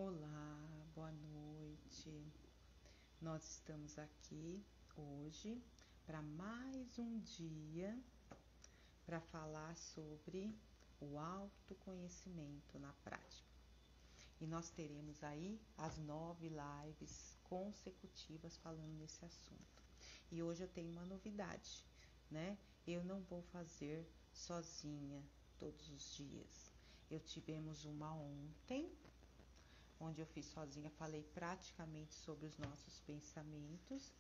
Olá, boa noite. Nós estamos aqui hoje para mais um dia para falar sobre o autoconhecimento na prática. E nós teremos aí as 9 lives consecutivas falando nesse assunto. E hoje eu tenho uma novidade, né? Eu não vou fazer sozinha todos os dias. Tivemos uma ontem, onde eu fiz sozinha, falei praticamente sobre os nossos pensamentos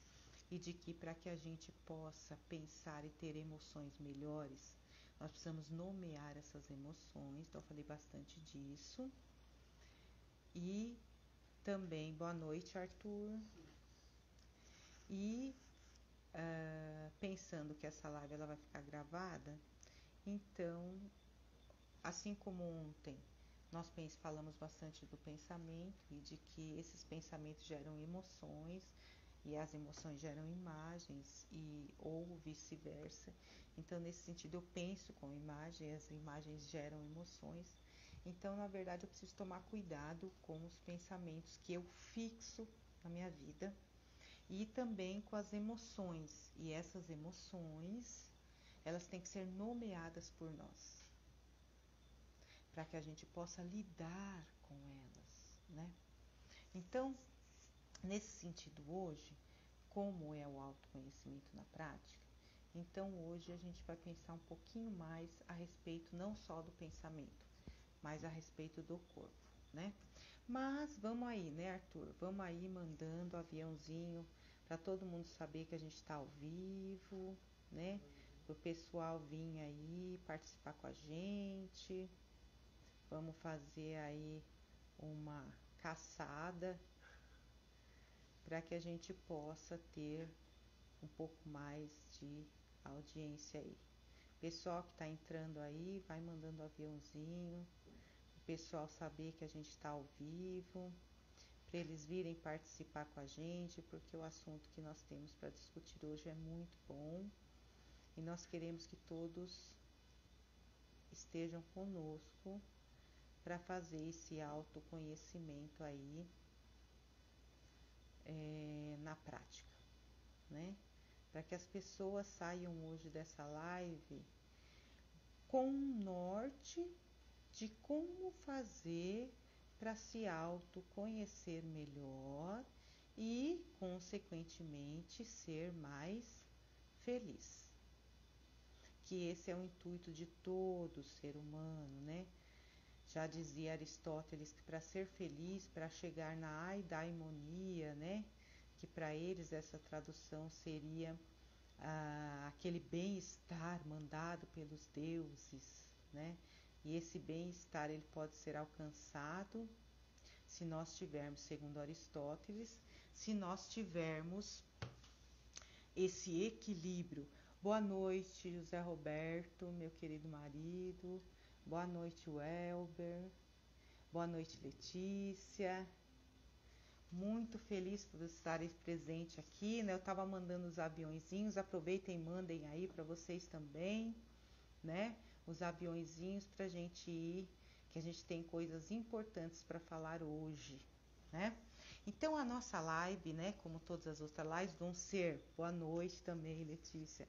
e de que para que a gente possa pensar e ter emoções melhores, nós precisamos nomear essas emoções, então eu falei bastante disso. E também, boa noite, Arthur. E pensando que essa live ela vai ficar gravada, então, assim como ontem, nós falamos bastante do pensamento e de que esses pensamentos geram emoções e as emoções geram imagens ou vice-versa. Então, nesse sentido, eu penso com imagem e as imagens geram emoções. Então, na verdade, eu preciso tomar cuidado com os pensamentos que eu fixo na minha vida e também com as emoções. E essas emoções, elas têm que ser nomeadas por nós, para que a gente possa lidar com elas, né? Então, nesse sentido hoje, como é o autoconhecimento na prática, então hoje a gente vai pensar um pouquinho mais a respeito não só do pensamento, mas a respeito do corpo, né? Mas vamos aí, né, Arthur? Vamos aí mandando o aviãozinho para todo mundo saber que a gente está ao vivo, né? Para o pessoal vir aí participar com a gente. Vamos fazer aí uma caçada para que a gente possa ter um pouco mais de audiência aí. Pessoal que está entrando aí, vai mandando aviãozinho, o pessoal saber que a gente está ao vivo, para eles virem participar com a gente, porque o assunto que nós temos para discutir hoje é muito bom e nós queremos que todos estejam conosco para fazer esse autoconhecimento aí na prática, né? Para que as pessoas saiam hoje dessa live com um norte de como fazer para se autoconhecer melhor e, consequentemente, ser mais feliz. Que esse é o intuito de todo ser humano, né? Já dizia Aristóteles que para ser feliz, para chegar na eudaimonia, né? Que para eles essa tradução seria aquele bem-estar mandado pelos deuses, né? E esse bem-estar ele pode ser alcançado se nós tivermos, segundo Aristóteles, se nós tivermos esse equilíbrio. Boa noite, José Roberto, meu querido marido. Boa noite, Welber. Boa noite, Letícia. Muito feliz por estarem presente aqui, né? Eu estava mandando os aviõezinhos, aproveitem e mandem aí para vocês também, né? Os aviõezinhos para a gente ir, que a gente tem coisas importantes para falar hoje, né? Então a nossa live, né? Como todas as outras lives, vão ser, boa noite também, Letícia,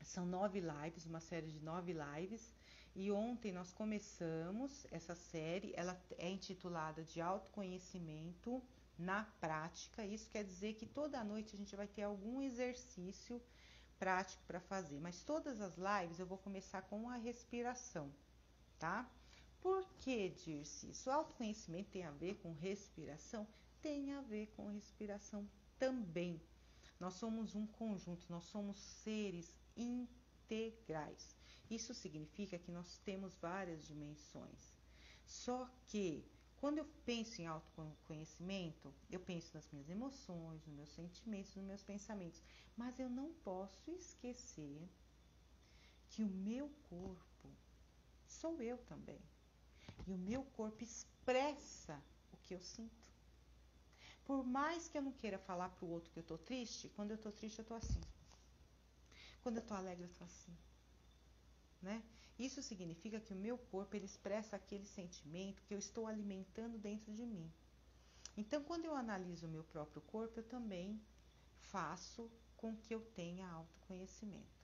são 9 lives, uma série de 9 lives. E ontem nós começamos essa série, ela é intitulada de autoconhecimento na prática. Isso quer dizer que toda noite a gente vai ter algum exercício prático para fazer. Mas todas as lives eu vou começar com a respiração, tá? Por que, Dirce? Isso, o autoconhecimento tem a ver com respiração? Tem a ver com respiração também. Nós somos um conjunto, nós somos seres integrais. Isso significa que nós temos várias dimensões. Só que, quando eu penso em autoconhecimento, eu penso nas minhas emoções, nos meus sentimentos, nos meus pensamentos. Mas eu não posso esquecer que o meu corpo sou eu também. E o meu corpo expressa o que eu sinto. Por mais que eu não queira falar para o outro que eu tô triste, quando eu tô triste eu tô assim. Quando eu tô alegre eu tô assim, né? Isso significa que o meu corpo ele expressa aquele sentimento que eu estou alimentando dentro de mim. Então, quando eu analiso o meu próprio corpo, eu também faço com que eu tenha autoconhecimento,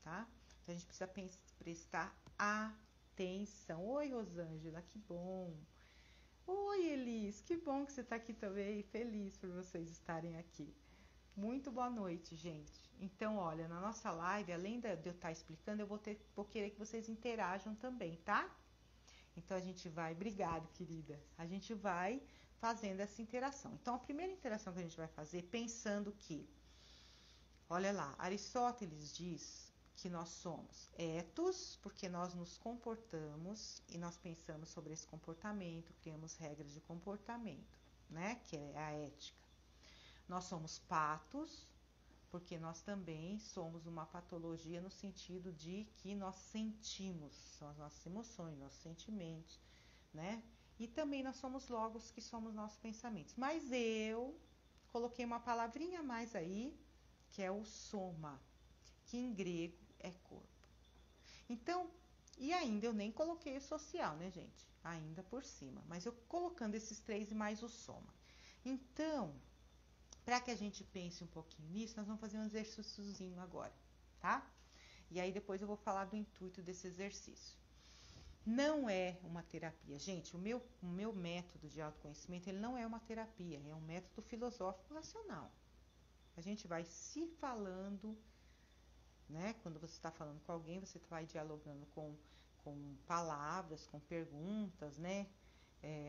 tá? Então, a gente precisa prestar atenção. Oi, Rosângela, que bom! Oi, Elis, que bom que você está aqui também. Feliz por vocês estarem aqui. Muito boa noite, gente. Então, olha, na nossa live, além de eu estar explicando, eu vou querer que vocês interajam também, tá? Então, a gente vai... Obrigado, querida. A gente vai fazendo essa interação. Então, a primeira interação que a gente vai fazer, pensando que... Olha lá, Aristóteles diz que nós somos etos, porque nós nos comportamos e nós pensamos sobre esse comportamento, criamos regras de comportamento, né? Que é a ética. Nós somos patos, porque nós também somos uma patologia no sentido de que nós sentimos, são as nossas emoções, nossos sentimentos, né? E também nós somos logos, que somos nossos pensamentos. Mas eu coloquei uma palavrinha a mais aí, que é o soma, que em grego é corpo. Então, e ainda eu nem coloquei o social, né, gente? Ainda por cima. Mas eu colocando esses três e mais o soma. Então, para que a gente pense um pouquinho nisso, nós vamos fazer um exercíciozinho agora, tá? E aí depois eu vou falar do intuito desse exercício. Não é uma terapia. Gente, o meu método de autoconhecimento, ele não é uma terapia, é um método filosófico racional. A gente vai se falando, né? Quando você está falando com alguém, você vai dialogando com palavras, com perguntas, né?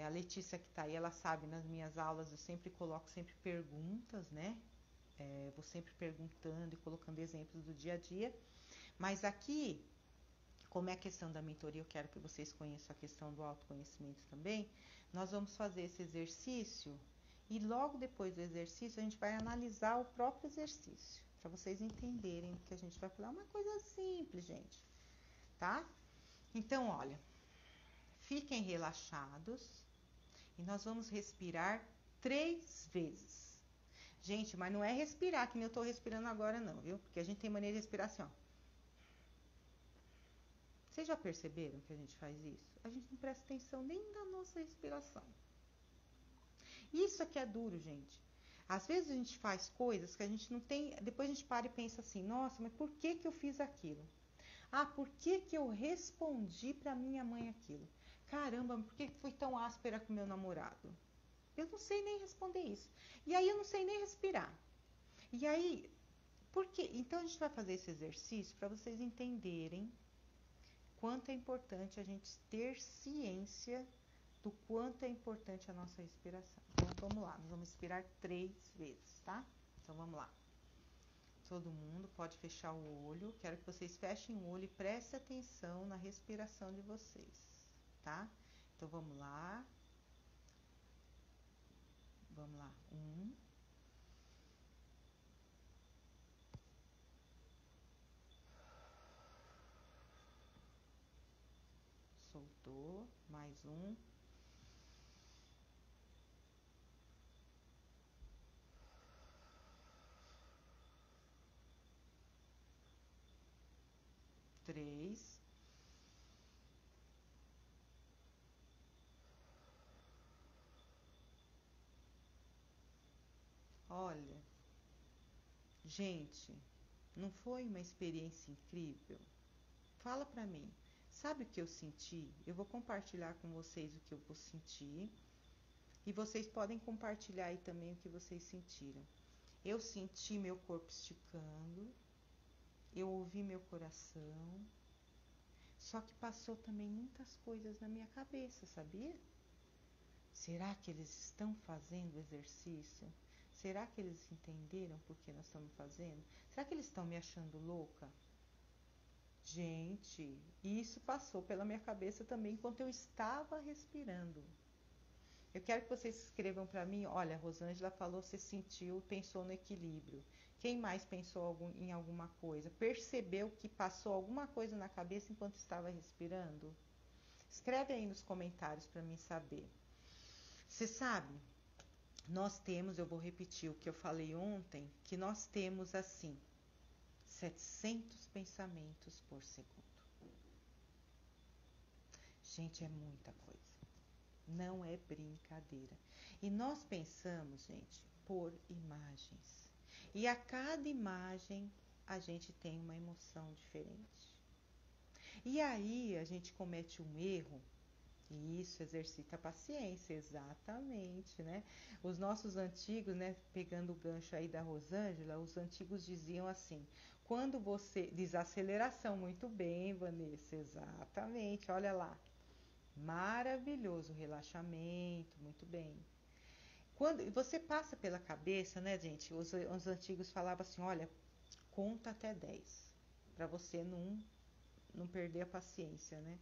A Letícia que está aí, ela sabe, nas minhas aulas eu sempre coloco perguntas, né? Vou sempre perguntando e colocando exemplos do dia a dia. Mas aqui, como é a questão da mentoria, eu quero que vocês conheçam a questão do autoconhecimento também. Nós vamos fazer esse exercício e logo depois do exercício a gente vai analisar o próprio exercício, para vocês entenderem que a gente vai falar uma coisa simples, gente, tá? Então, olha, fiquem relaxados e nós vamos respirar 3 vezes. Gente, mas não é respirar que nem eu tô respirando agora não, viu? Porque a gente tem maneira de respirar assim, ó. Vocês já perceberam que a gente faz isso? A gente não presta atenção nem na nossa respiração. Isso aqui é duro, gente. Às vezes a gente faz coisas que a gente não tem... Depois a gente para e pensa assim, nossa, mas por que eu fiz aquilo? Ah, por que eu respondi pra minha mãe aquilo? Caramba, por que fui tão áspera com meu namorado? Eu não sei nem responder isso. E aí eu não sei nem respirar. E aí, por quê? Então a gente vai fazer esse exercício para vocês entenderem quanto é importante a gente ter ciência do quanto é importante a nossa respiração. Então vamos lá, nós vamos respirar 3 vezes, tá? Então vamos lá. Todo mundo pode fechar o olho. Quero que vocês fechem o olho e prestem atenção na respiração de vocês, tá? Então vamos lá. Vamos lá. 1. Soltou. Mais 1. 3. Olha, gente, não foi uma experiência incrível? Fala pra mim. Sabe o que eu senti? Eu vou compartilhar com vocês o que eu vou sentir. E vocês podem compartilhar aí também o que vocês sentiram. Eu senti meu corpo esticando. Eu ouvi meu coração. Só que passou também muitas coisas na minha cabeça, sabia? Será que eles estão fazendo exercício? Será que eles entenderam por que nós estamos fazendo? Será que eles estão me achando louca? Gente, isso passou pela minha cabeça também enquanto eu estava respirando. Eu quero que vocês escrevam para mim. Olha, a Rosângela falou, você sentiu, pensou no equilíbrio. Quem mais pensou em alguma coisa? Percebeu que passou alguma coisa na cabeça enquanto estava respirando? Escreve aí nos comentários para mim saber. Você sabe, nós temos, eu vou repetir o que eu falei ontem, que nós temos assim, 700 pensamentos por segundo. Gente, é muita coisa. Não é brincadeira. E nós pensamos, gente, por imagens. E a cada imagem a gente tem uma emoção diferente. E aí a gente comete um erro, e isso exercita a paciência, exatamente, né? Os nossos antigos, né, pegando o gancho aí da Rosângela, os antigos diziam assim, quando você... Desaceleração, muito bem, Vanessa, exatamente, olha lá. Maravilhoso, relaxamento, muito bem. Quando você passa pela cabeça, né, gente? Os antigos falavam assim, olha, conta até 10, para você não perder a paciência, né?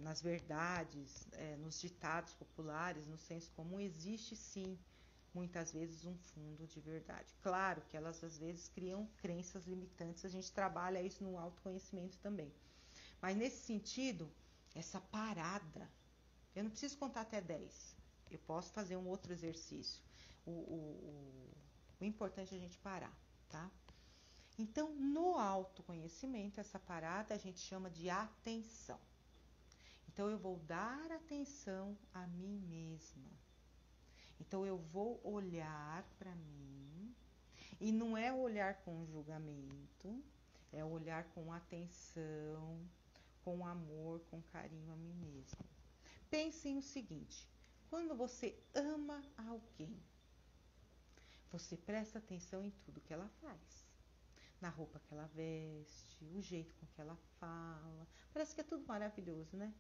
Nas verdades, nos ditados populares, no senso comum, existe sim, muitas vezes, um fundo de verdade. Claro que elas às vezes criam crenças limitantes, a gente trabalha isso no autoconhecimento também. Mas nesse sentido, essa parada, eu não preciso contar até 10, eu posso fazer um outro exercício. O importante é a gente parar, tá? Então, no autoconhecimento, essa parada a gente chama de atenção. Então, eu vou dar atenção a mim mesma. Então, eu vou olhar para mim, e não é olhar com julgamento, é olhar com atenção, com amor, com carinho a mim mesma. Pensem o seguinte, quando você ama alguém, você presta atenção em tudo que ela faz. Na roupa que ela veste, o jeito com que ela fala. Parece que é tudo maravilhoso, né?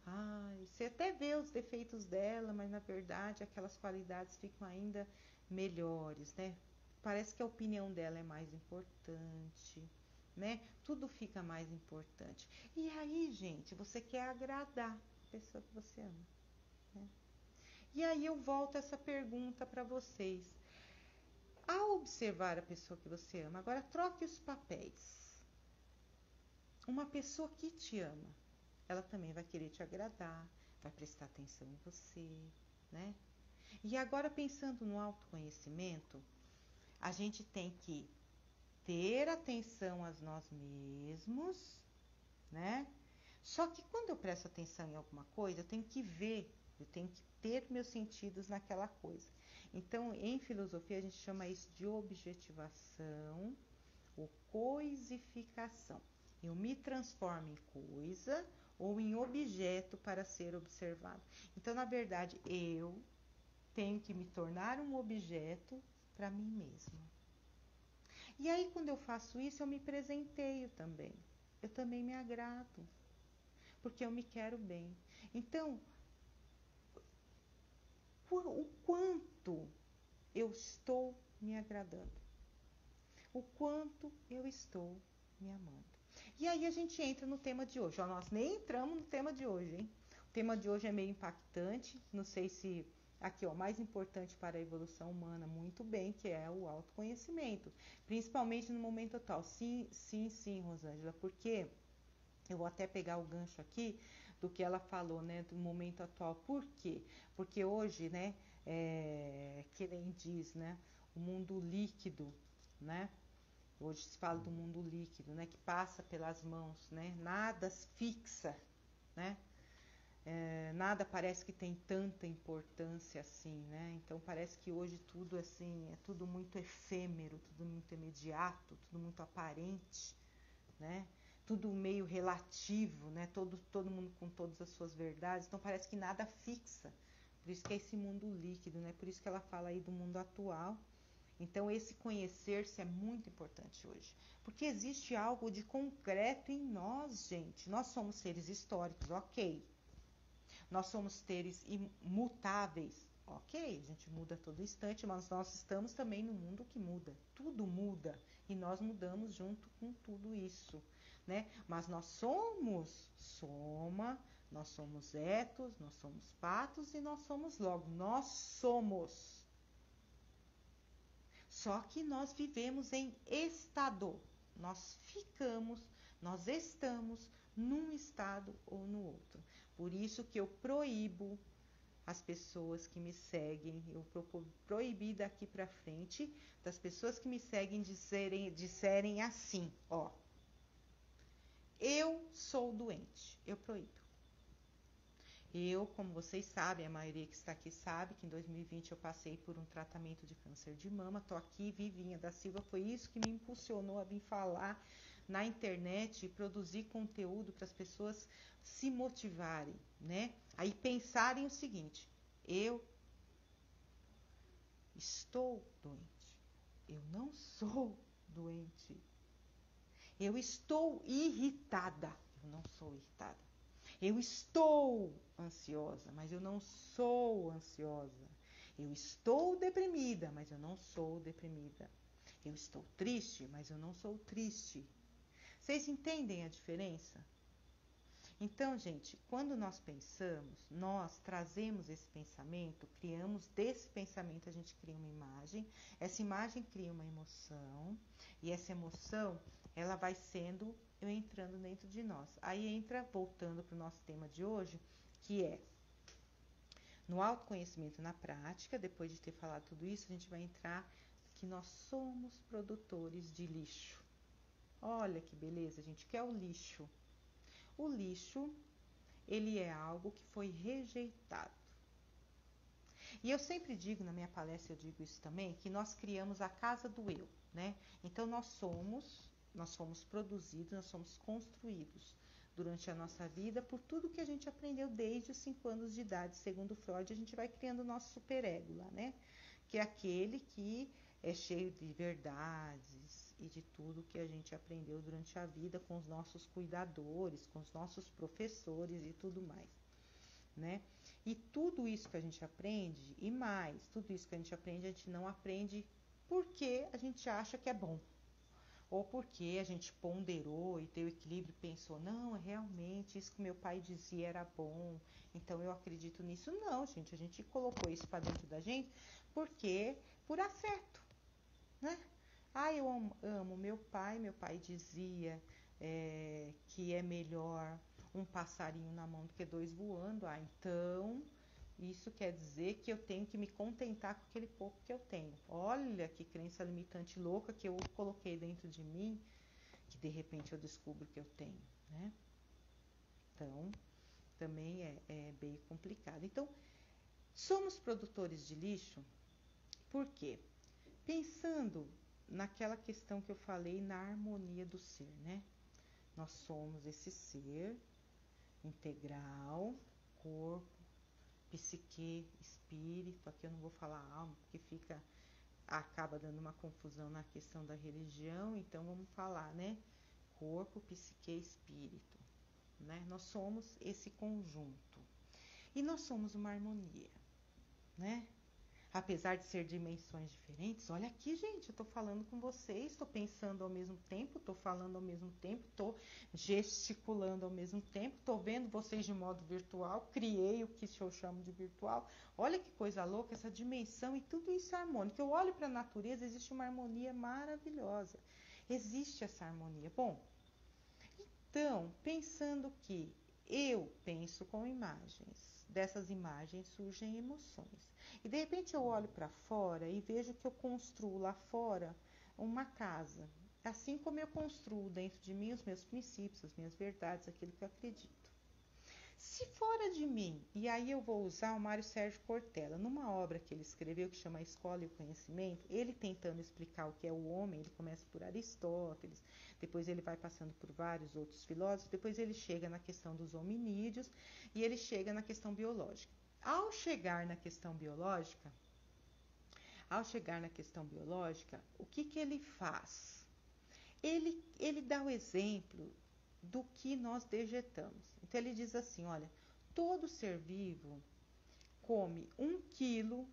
Ai, você até vê os defeitos dela, mas na verdade aquelas qualidades ficam ainda melhores, né? Parece que a opinião dela é mais importante, né? Tudo fica mais importante. E aí, gente, você quer agradar a pessoa que você ama, né? E aí eu volto essa pergunta para vocês. Ao observar a pessoa que você ama, agora troque os papéis. Uma pessoa que te ama, ela também vai querer te agradar, vai prestar atenção em você, né? E agora pensando no autoconhecimento, a gente tem que ter atenção a nós mesmos, né? Só que quando eu presto atenção em alguma coisa, eu tenho que ver, eu tenho que ter meus sentidos naquela coisa. Então, em filosofia, a gente chama isso de objetivação ou coisificação. Eu me transformo em coisa ou em objeto para ser observado. Então, na verdade, eu tenho que me tornar um objeto para mim mesma. E aí, quando eu faço isso, eu me presenteio também. Eu também me agrado, porque eu me quero bem. Então, o quanto eu estou me agradando, o quanto eu estou me amando. E aí a gente entra no tema de hoje. Ó, nós nem entramos no tema de hoje, hein? O tema de hoje é meio impactante, não sei se aqui, ó, mais importante para a evolução humana, muito bem, que é o autoconhecimento, principalmente no momento atual. Sim, sim, sim, Rosângela, porque eu vou até pegar o gancho aqui do que ela falou, né, do momento atual. Por quê? Porque hoje, né, que nem diz, né, o mundo líquido, né? Hoje se fala do mundo líquido, né, que passa pelas mãos, né? Nada fixa, né? Nada parece que tem tanta importância assim, né? Então parece que hoje tudo assim é tudo muito efêmero, tudo muito imediato, tudo muito aparente, né? Tudo meio relativo, né? Todo mundo com todas as suas verdades. Então parece que nada fixa. Por isso que é esse mundo líquido, né? Por isso que ela fala aí do mundo atual. Então esse conhecer-se é muito importante hoje. Porque existe algo de concreto em nós, gente. Nós somos seres históricos, ok. Nós somos seres imutáveis, ok. A gente muda a todo instante, mas nós estamos também no mundo que muda. Tudo muda e nós mudamos junto com tudo isso, né? Mas nós somos soma, nós somos etos, nós somos patos e nós somos logo. Nós somos. Só que nós vivemos em estado. Nós ficamos, nós estamos num estado ou no outro. Por isso que eu proíbo as pessoas que me seguem, eu proibi daqui para frente das pessoas que me seguem disserem assim, ó, eu sou doente, eu proíbo. Eu, como vocês sabem, a maioria que está aqui sabe que em 2020 eu passei por um tratamento de câncer de mama. Estou aqui, Vivinha da Silva, foi isso que me impulsionou a vir falar na internet e produzir conteúdo para as pessoas se motivarem, né? Aí pensarem o seguinte: eu estou doente, eu não sou doente, eu estou irritada, eu não sou irritada. Eu estou ansiosa, mas eu não sou ansiosa. Eu estou deprimida, mas eu não sou deprimida. Eu estou triste, mas eu não sou triste. Vocês entendem a diferença? Então, gente, quando nós pensamos, nós trazemos esse pensamento, criamos desse pensamento, a gente cria uma imagem, essa imagem cria uma emoção, e essa emoção, ela vai sendo entrando dentro de nós. Aí entra, voltando para o nosso tema de hoje, que é no autoconhecimento na prática. Depois de ter falado tudo isso, a gente vai entrar que nós somos produtores de lixo. Olha que beleza, gente, o que é o lixo? O lixo, ele é algo que foi rejeitado. E eu sempre digo, na minha palestra eu digo isso também, que nós criamos a casa do eu, né? Então nós somos produzidos, nós somos construídos durante a nossa vida por tudo que a gente aprendeu desde os 5 anos de idade. Segundo Freud, a gente vai criando o nosso superego lá, né? Que é aquele que é cheio de verdades e de tudo que a gente aprendeu durante a vida com os nossos cuidadores, com os nossos professores e tudo mais, né? E tudo isso que a gente aprende, e mais, tudo isso que a gente não aprende porque a gente acha que é bom. Ou porque a gente ponderou e teve equilíbrio e pensou, não, realmente, isso que meu pai dizia era bom, então eu acredito nisso. Não, gente, a gente colocou isso para dentro da gente porque por afeto, né? Ah, eu amo meu pai dizia que é melhor um passarinho na mão do que 2 voando. Ah, então isso quer dizer que eu tenho que me contentar com aquele pouco que eu tenho. Olha que crença limitante louca que eu coloquei dentro de mim, que de repente eu descubro que eu tenho, né? Então, também é bem complicado. Então, somos produtores de lixo, por quê? Pensando naquela questão que eu falei, na harmonia do ser, né? Nós somos esse ser integral, corpo, psique, espírito. Aqui eu não vou falar alma, porque acaba dando uma confusão na questão da religião, então vamos falar, né? Corpo, psique, espírito, né? Nós somos esse conjunto. E nós somos uma harmonia, né? Apesar de ser dimensões diferentes, olha aqui, gente, eu tô falando com vocês, tô pensando ao mesmo tempo, tô falando ao mesmo tempo, tô gesticulando ao mesmo tempo, tô vendo vocês de modo virtual, criei o que eu chamo de virtual. Olha que coisa louca, essa dimensão, e tudo isso é harmônico. Eu olho para a natureza, existe uma harmonia maravilhosa. Existe essa harmonia. Bom, então, pensando que eu penso com imagens, dessas imagens surgem emoções. E de repente eu olho para fora e vejo que eu construo lá fora uma casa. Assim como eu construo dentro de mim os meus princípios, as minhas verdades, aquilo que eu acredito. Se fora de mim, e aí eu vou usar o Mário Sérgio Cortella, numa obra que ele escreveu que chama A Escola e o Conhecimento, ele tentando explicar o que é o homem, ele começa por Aristóteles, depois ele vai passando por vários outros filósofos, depois ele chega na questão dos hominídeos e ele chega na questão biológica. Ao chegar na questão biológica, o que ele faz? Ele dá o exemplo do que nós dejetamos. Então ele diz assim, olha, todo ser vivo come 1 quilo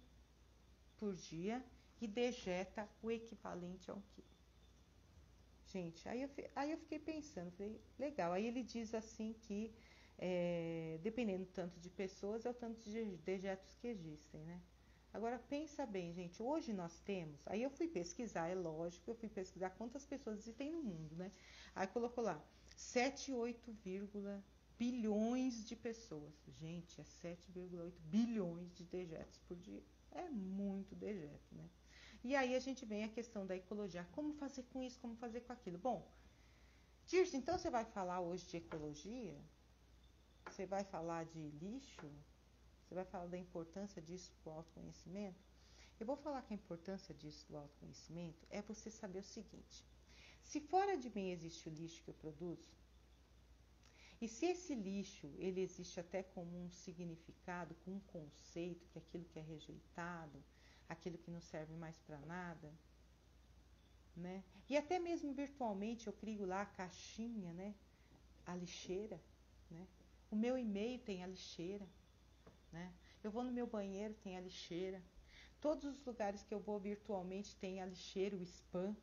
por dia e dejeta o equivalente a 1 quilo. Gente, aí eu fiquei pensando, falei, legal. Aí ele diz assim que, dependendo do tanto de pessoas, é o tanto de dejetos que existem, né? Agora, pensa bem, gente, hoje nós temos, aí eu fui pesquisar, é lógico, eu fui pesquisar quantas pessoas existem no mundo, né? Aí colocou lá, 7,8 bilhões de pessoas. Gente, é 7,8 bilhões de dejetos por dia. É muito dejeto, né? E aí a gente vem a questão da ecologia. Como fazer com isso, como fazer com aquilo? Bom, Tirso, então você vai falar hoje de ecologia? Você vai falar de lixo? Você vai falar da importância disso para o autoconhecimento? Eu vou falar que a importância disso do autoconhecimento é você saber o seguinte: se fora de mim existe o lixo que eu produzo, e se esse lixo ele existe até como um significado, com um conceito, que é aquilo que é rejeitado, aquilo que não serve mais para nada, né? E até mesmo virtualmente eu crio lá a caixinha, né? A lixeira, né? O meu e-mail tem a lixeira, né? Eu vou no meu banheiro, tem a lixeira. Todos os lugares que eu vou virtualmente tem a lixeira, o spam,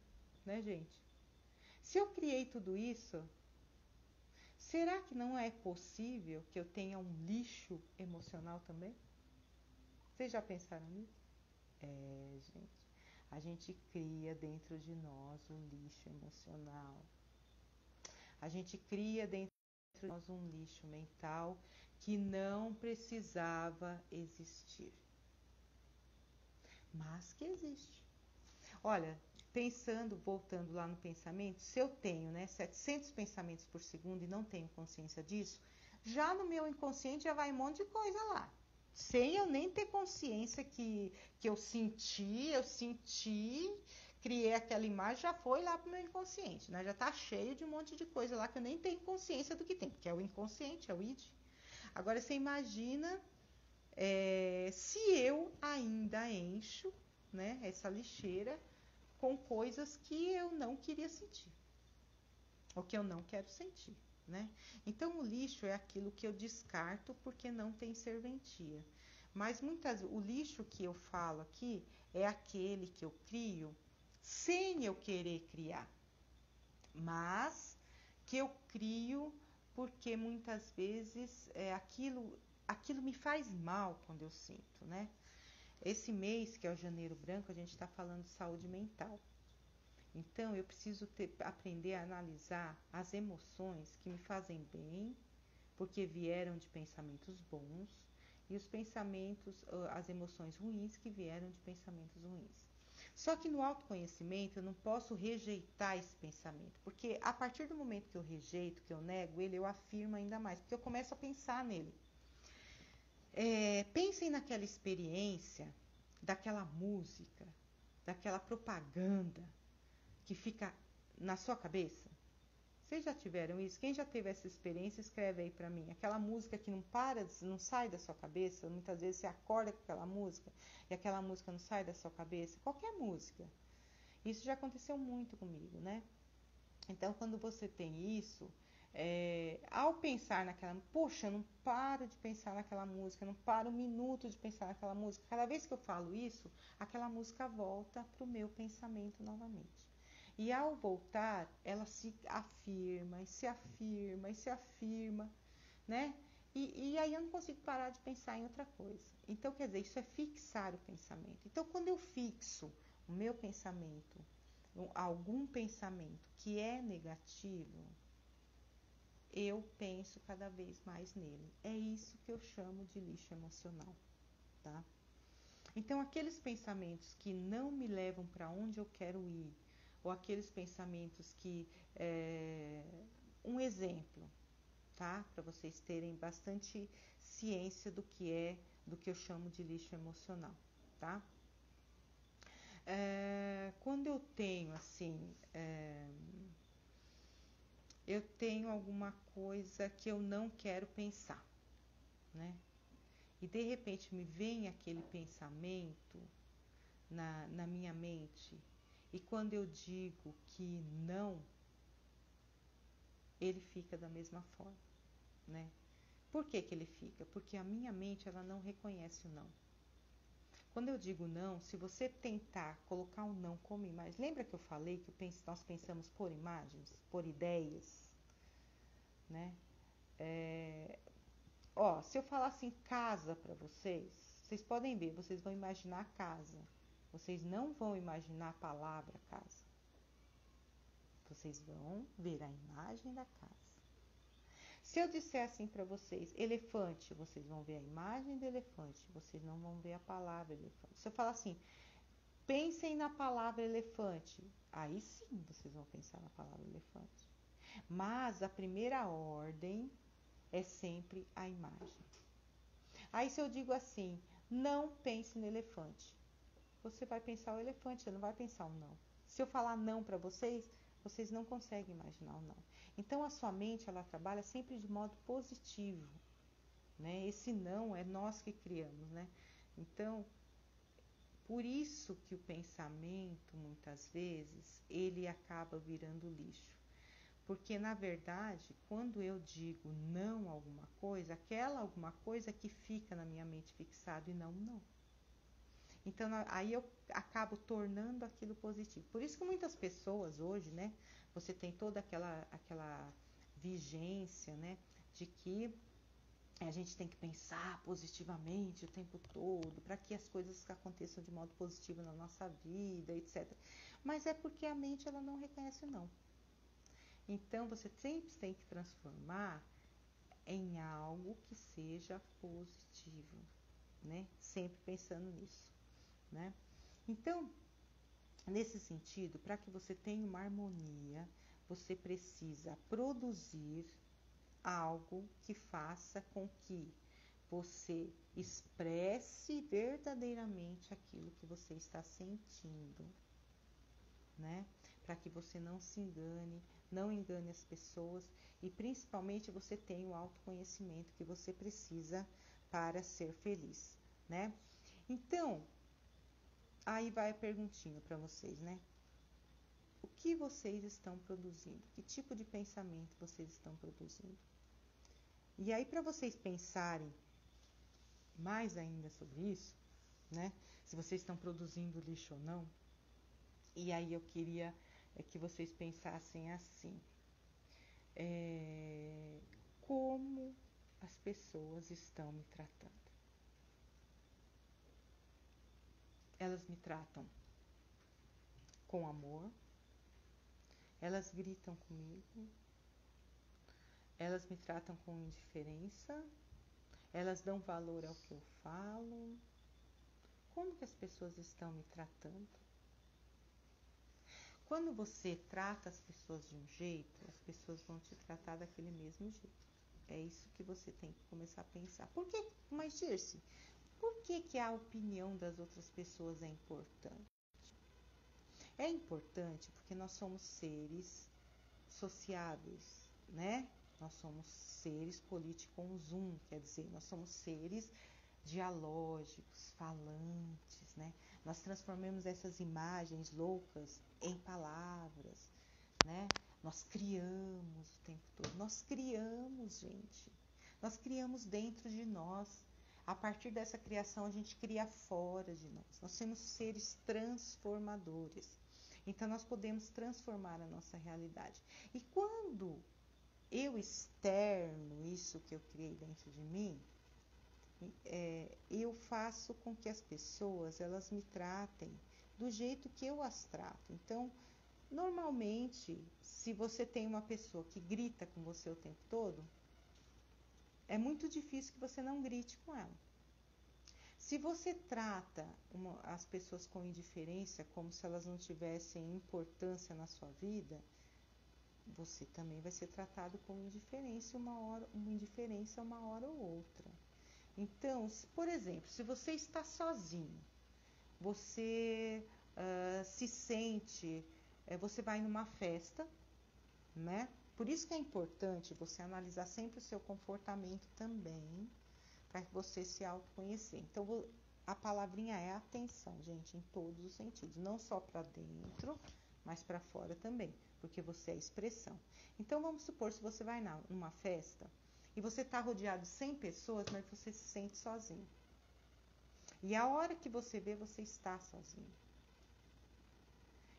né, gente? Se eu criei tudo isso, será que não é possível que eu tenha um lixo emocional também? Vocês já pensaram nisso? É, gente. A gente cria dentro de nós um lixo emocional. A gente cria dentro de nós um lixo mental que não precisava existir, mas que existe. Olha, pensando, voltando lá no pensamento, se eu tenho, né, 700 pensamentos por segundo e não tenho consciência disso, já no meu inconsciente já vai um monte de coisa lá. Sem eu nem ter consciência que eu senti, criei aquela imagem, já foi lá pro meu inconsciente, né? Já tá cheio de um monte de coisa lá que eu nem tenho consciência do que tem, porque é o inconsciente, é o id. Agora você imagina se eu ainda encho, né, essa lixeira com coisas que eu não queria sentir, ou que eu não quero sentir, né? Então o lixo é aquilo que eu descarto porque não tem serventia. Mas o lixo que eu falo aqui é aquele que eu crio sem eu querer criar, mas que eu crio porque muitas vezes aquilo me faz mal quando eu sinto, né? Esse mês, que é o Janeiro Branco, a gente está falando de saúde mental. Então, eu preciso aprender a analisar as emoções que me fazem bem, porque vieram de pensamentos bons, e os pensamentos, as emoções ruins que vieram de pensamentos ruins. Só que no autoconhecimento eu não posso rejeitar esse pensamento, porque a partir do momento que eu rejeito, que eu nego ele, eu afirmo ainda mais, porque eu começo a pensar nele. Pensem naquela experiência, daquela música, daquela propaganda que fica na sua cabeça. Vocês já tiveram isso? Quem já teve essa experiência, escreve aí pra mim. Aquela música que não para, não sai da sua cabeça, muitas vezes você acorda com aquela música e aquela música não sai da sua cabeça. Qualquer música. Isso já aconteceu muito comigo, né? Então, quando você tem isso, ao pensar naquela... Poxa, eu não paro de pensar naquela música, não paro um minuto de pensar naquela música. Cada vez que eu falo isso, aquela música volta para o meu pensamento novamente. E ao voltar, ela se afirma, e se afirma, e se afirma, né? E aí eu não consigo parar de pensar em outra coisa. Então, quer dizer, isso é fixar o pensamento. Então, quando eu fixo o meu pensamento, algum pensamento que é negativo, eu penso cada vez mais nele. É isso que eu chamo de lixo emocional, tá? Então, aqueles pensamentos que não me levam para onde eu quero ir, ou aqueles pensamentos que... um exemplo, tá? Para vocês terem bastante ciência do que eu chamo de lixo emocional, tá? Quando eu tenho, assim, eu tenho alguma coisa que eu não quero pensar, né? E de repente me vem aquele pensamento na minha mente, e quando eu digo que não, ele fica da mesma forma, né? Por que que ele fica? Porque a minha mente, ela não reconhece o não. Quando eu digo não, se você tentar colocar um não como imagem, lembra que eu falei que nós pensamos por imagens, por ideias, né? Se eu falar assim, casa para vocês podem ver, vocês vão imaginar casa. Vocês não vão imaginar a palavra casa. Vocês vão ver a imagem da casa. Se eu disser assim para vocês, elefante, vocês vão ver a imagem do elefante, vocês não vão ver a palavra elefante. Se eu falar assim, pensem na palavra elefante, aí sim vocês vão pensar na palavra elefante. Mas a primeira ordem é sempre a imagem. Aí se eu digo assim, não pense no elefante, você vai pensar o elefante, você não vai pensar o não. Se eu falar não para vocês, vocês não conseguem imaginar o não. Então a sua mente, ela trabalha sempre de modo positivo, né? Esse não é nós que criamos, né? Então, por isso que o pensamento, muitas vezes, ele acaba virando lixo. Porque, na verdade, quando eu digo não a alguma coisa, aquela alguma coisa que fica na minha mente fixado e não, não. Então, aí eu acabo tornando aquilo positivo. Por isso que muitas pessoas hoje, né, você tem toda aquela vigência, né, de que a gente tem que pensar positivamente o tempo todo, para que as coisas aconteçam de modo positivo na nossa vida, etc. Mas é porque a mente, ela não reconhece o não. Então, você sempre tem que transformar em algo que seja positivo, né? Sempre pensando nisso, né? Então, nesse sentido, para que você tenha uma harmonia, você precisa produzir algo que faça com que você expresse verdadeiramente aquilo que você está sentindo, né? Para que você não se engane, não engane as pessoas e principalmente você tenha o autoconhecimento que você precisa para ser feliz, né? Então, aí vai a perguntinha para vocês, né? O que vocês estão produzindo? Que tipo de pensamento vocês estão produzindo? E aí, para vocês pensarem mais ainda sobre isso, né? Se vocês estão produzindo lixo ou não, e aí eu queria que vocês pensassem assim. Como as pessoas estão me tratando? Elas me tratam com amor? Elas gritam comigo? Elas me tratam com indiferença? Elas dão valor ao que eu falo? Como que as pessoas estão me tratando? Quando você trata as pessoas de um jeito, as pessoas vão te tratar daquele mesmo jeito. É isso que você tem que começar a pensar. Por que, mas Dirce, por que a opinião das outras pessoas é importante? É importante porque nós somos seres sociáveis, né? Nós somos seres politiconsum, quer dizer, nós somos seres dialógicos, falantes, né? Nós transformamos essas imagens loucas em palavras, né? Nós criamos o tempo todo. Nós criamos, gente. Nós criamos dentro de nós. A partir dessa criação, a gente cria fora de nós. Nós somos seres transformadores. Então, nós podemos transformar a nossa realidade. E quando eu externo isso que eu criei dentro de mim, eu faço com que as pessoas, elas me tratem do jeito que eu as trato. Então, normalmente, se você tem uma pessoa que grita com você o tempo todo, é muito difícil que você não grite com ela. Se você trata as pessoas com indiferença, como se elas não tivessem importância na sua vida, você também vai ser tratado com indiferença uma hora ou outra. Então, por exemplo, se você está sozinho, você se sente, você vai numa festa, né? Por isso que é importante você analisar sempre o seu comportamento também, para você se autoconhecer. Então, a palavrinha é atenção, gente, em todos os sentidos. Não só para dentro, mas para fora também, porque você é expressão. Então, vamos supor, se você vai numa festa e você está rodeado de 100 pessoas, mas você se sente sozinho. E a hora que você vê, você está sozinho.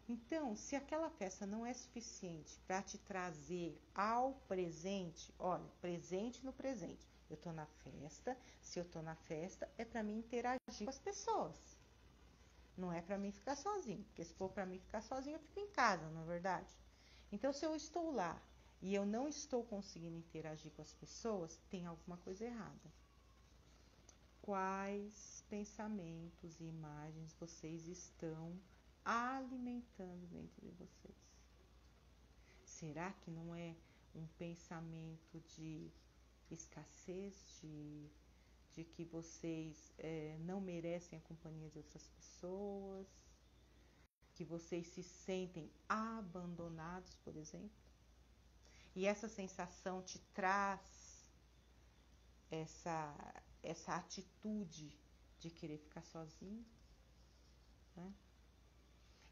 Então, se aquela festa não é suficiente para te trazer ao presente, olha, presente no presente. Eu estou na festa, se eu estou na festa, é para mim interagir com as pessoas. Não é para mim ficar sozinho, porque se for para mim ficar sozinho, eu fico em casa, não é verdade? Então, se eu estou lá e eu não estou conseguindo interagir com as pessoas, tem alguma coisa errada. Quais pensamentos e imagens vocês estão alimentando dentro de vocês? Será que não é um pensamento de escassez, de que vocês não merecem a companhia de outras pessoas, que vocês se sentem abandonados, por exemplo. E essa sensação te traz essa atitude de querer ficar sozinho, né?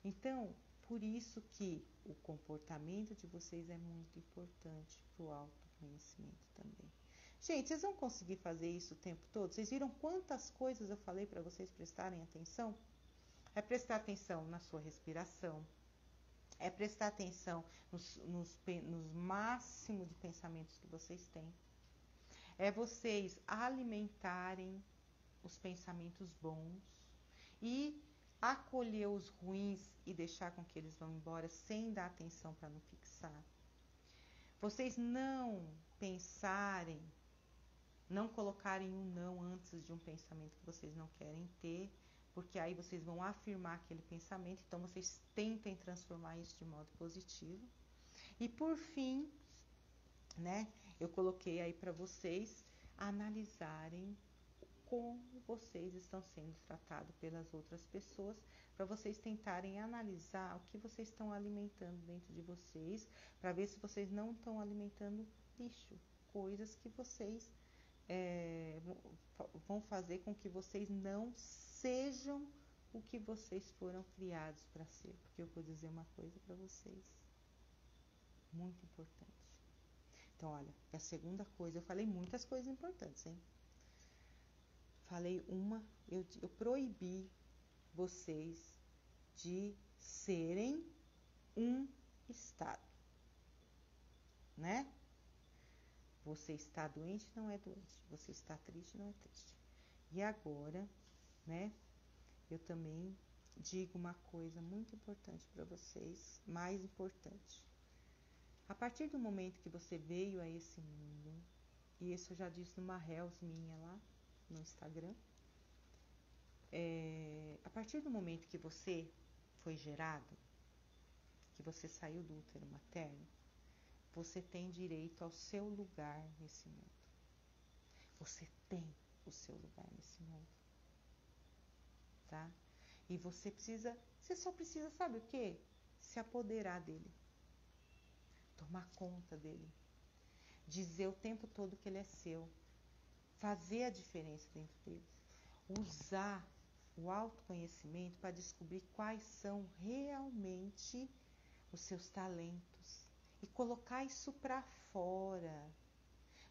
Então, por isso que o comportamento de vocês é muito importante para o autoconhecimento também. Gente, vocês vão conseguir fazer isso o tempo todo? Vocês viram quantas coisas eu falei para vocês prestarem atenção? É prestar atenção na sua respiração, é prestar atenção nos máximos de pensamentos que vocês têm, é vocês alimentarem os pensamentos bons e acolher os ruins e deixar com que eles vão embora sem dar atenção para não fixar. Vocês não pensarem, não colocarem um não antes de um pensamento que vocês não querem ter, porque aí vocês vão afirmar aquele pensamento, então vocês tentem transformar isso de modo positivo. E por fim, né, eu coloquei aí para vocês analisarem como vocês estão sendo tratados pelas outras pessoas, para vocês tentarem analisar o que vocês estão alimentando dentro de vocês, para ver se vocês não estão alimentando lixo, coisas que vocês vão fazer com que vocês não sejam o que vocês foram criados para ser. Porque eu vou dizer uma coisa para vocês, muito importante. Então, olha, a segunda coisa, eu falei muitas coisas importantes, hein? Falei eu proibi vocês de serem um estado, né? Você está doente, não é doente. Você está triste, não é triste. E agora, né, eu também digo uma coisa muito importante para vocês, mais importante. A partir do momento que você veio a esse mundo, e isso eu já disse numa reels minha lá no Instagram, a partir do momento que você foi gerado, que você saiu do útero materno, você tem direito ao seu lugar nesse mundo. Você tem o seu lugar nesse mundo, tá? E você só precisa, sabe o quê? Se apoderar dele, tomar conta dele, dizer o tempo todo que ele é seu, fazer a diferença dentro dele, usar o autoconhecimento para descobrir quais são realmente os seus talentos e colocar isso para fora,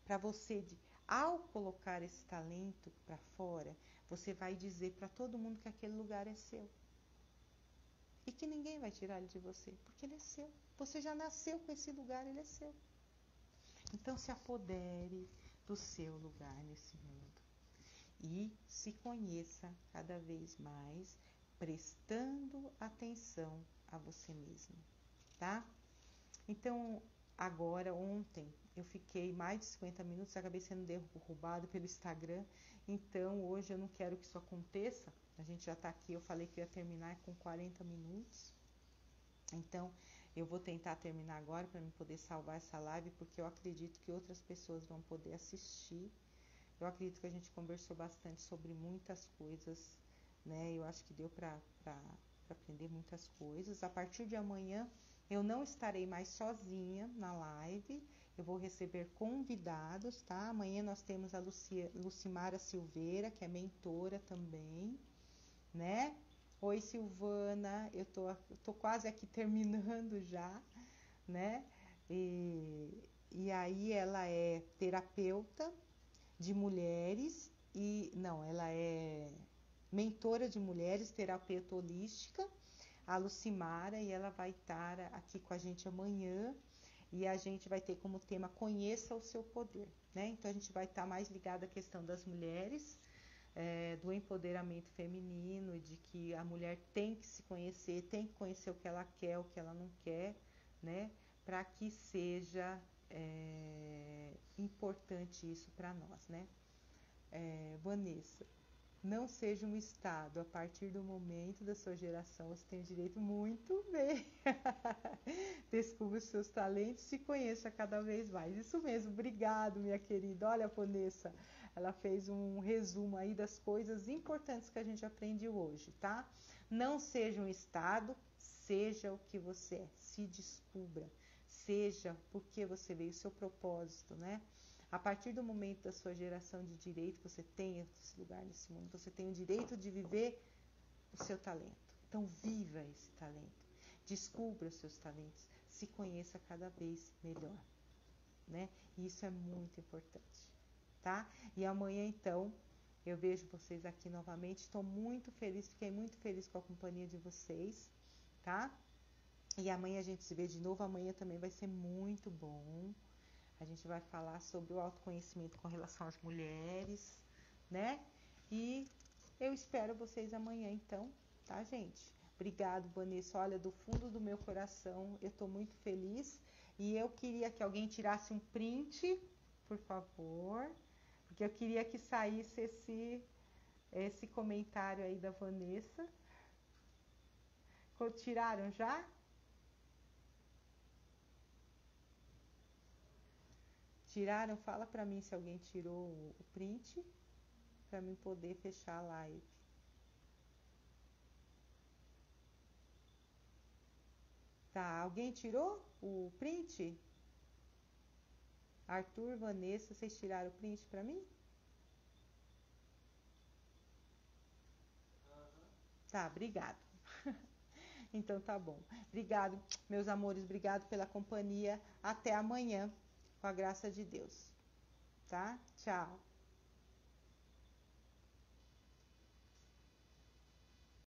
para você, ao colocar esse talento para fora, você vai dizer para todo mundo que aquele lugar é seu e que ninguém vai tirar ele de você, porque ele é seu. Você já nasceu com esse lugar, ele é seu. Então se apodere do seu lugar nesse mundo e se conheça cada vez mais, prestando atenção a você mesmo, tá? Então, agora, ontem, eu fiquei mais de 50 minutos, acabei sendo derrubado pelo Instagram, então hoje eu não quero que isso aconteça, a gente já tá aqui, eu falei que eu ia terminar com 40 minutos, então eu vou tentar terminar agora para me poder salvar essa live, porque eu acredito que outras pessoas vão poder assistir. Eu acredito que a gente conversou bastante sobre muitas coisas, né? Eu acho que deu para aprender muitas coisas. A partir de amanhã, eu não estarei mais sozinha na live. Eu vou receber convidados, tá? Amanhã nós temos a Lucimara Silveira, que é mentora também, né? Oi, Silvana. Eu tô quase aqui terminando já, né? E aí ela é terapeuta de mulheres ela é mentora de mulheres, terapeuta holística, a Lucimara, e ela vai estar aqui com a gente amanhã e a gente vai ter como tema Conheça o seu poder, né? Então a gente vai estar mais ligado à questão das mulheres, do empoderamento feminino, de que a mulher tem que se conhecer, tem que conhecer o que ela quer, o que ela não quer, né? Para que seja importante isso para nós, né? Vanessa, não seja um estado. A partir do momento da sua geração, você tem o direito muito bem. Descubra os seus talentos e conheça cada vez mais. Isso mesmo, obrigado, minha querida. Olha, Vanessa, ela fez um resumo aí das coisas importantes que a gente aprendeu hoje, tá? Não seja um estado, seja o que você é. Se descubra, seja porque você veio, o seu propósito, né? A partir do momento da sua geração de direito, você tem esse lugar nesse mundo, você tem o direito de viver o seu talento. Então, viva esse talento, descubra os seus talentos, se conheça cada vez melhor, né? E isso é muito importante, tá? E amanhã, então, eu vejo vocês aqui novamente. Estou muito feliz, fiquei muito feliz com a companhia de vocês, tá? E amanhã a gente se vê de novo. Amanhã também vai ser muito bom. A gente vai falar sobre o autoconhecimento com relação às mulheres, né? E eu espero vocês amanhã, então, tá, gente? Obrigado, Vanessa. Olha, do fundo do meu coração, eu tô muito feliz. E eu queria que alguém tirasse um print, por favor, porque eu queria que saísse esse comentário aí da Vanessa. Tiraram já? Tiraram? Fala pra mim se alguém tirou o print, pra mim poder fechar a live. Tá, alguém tirou o print? Arthur, Vanessa, vocês tiraram o print pra mim? Tá, obrigado. Então tá bom. Obrigado, meus amores, obrigado pela companhia. Até amanhã, com a graça de Deus. Tá? Tchau.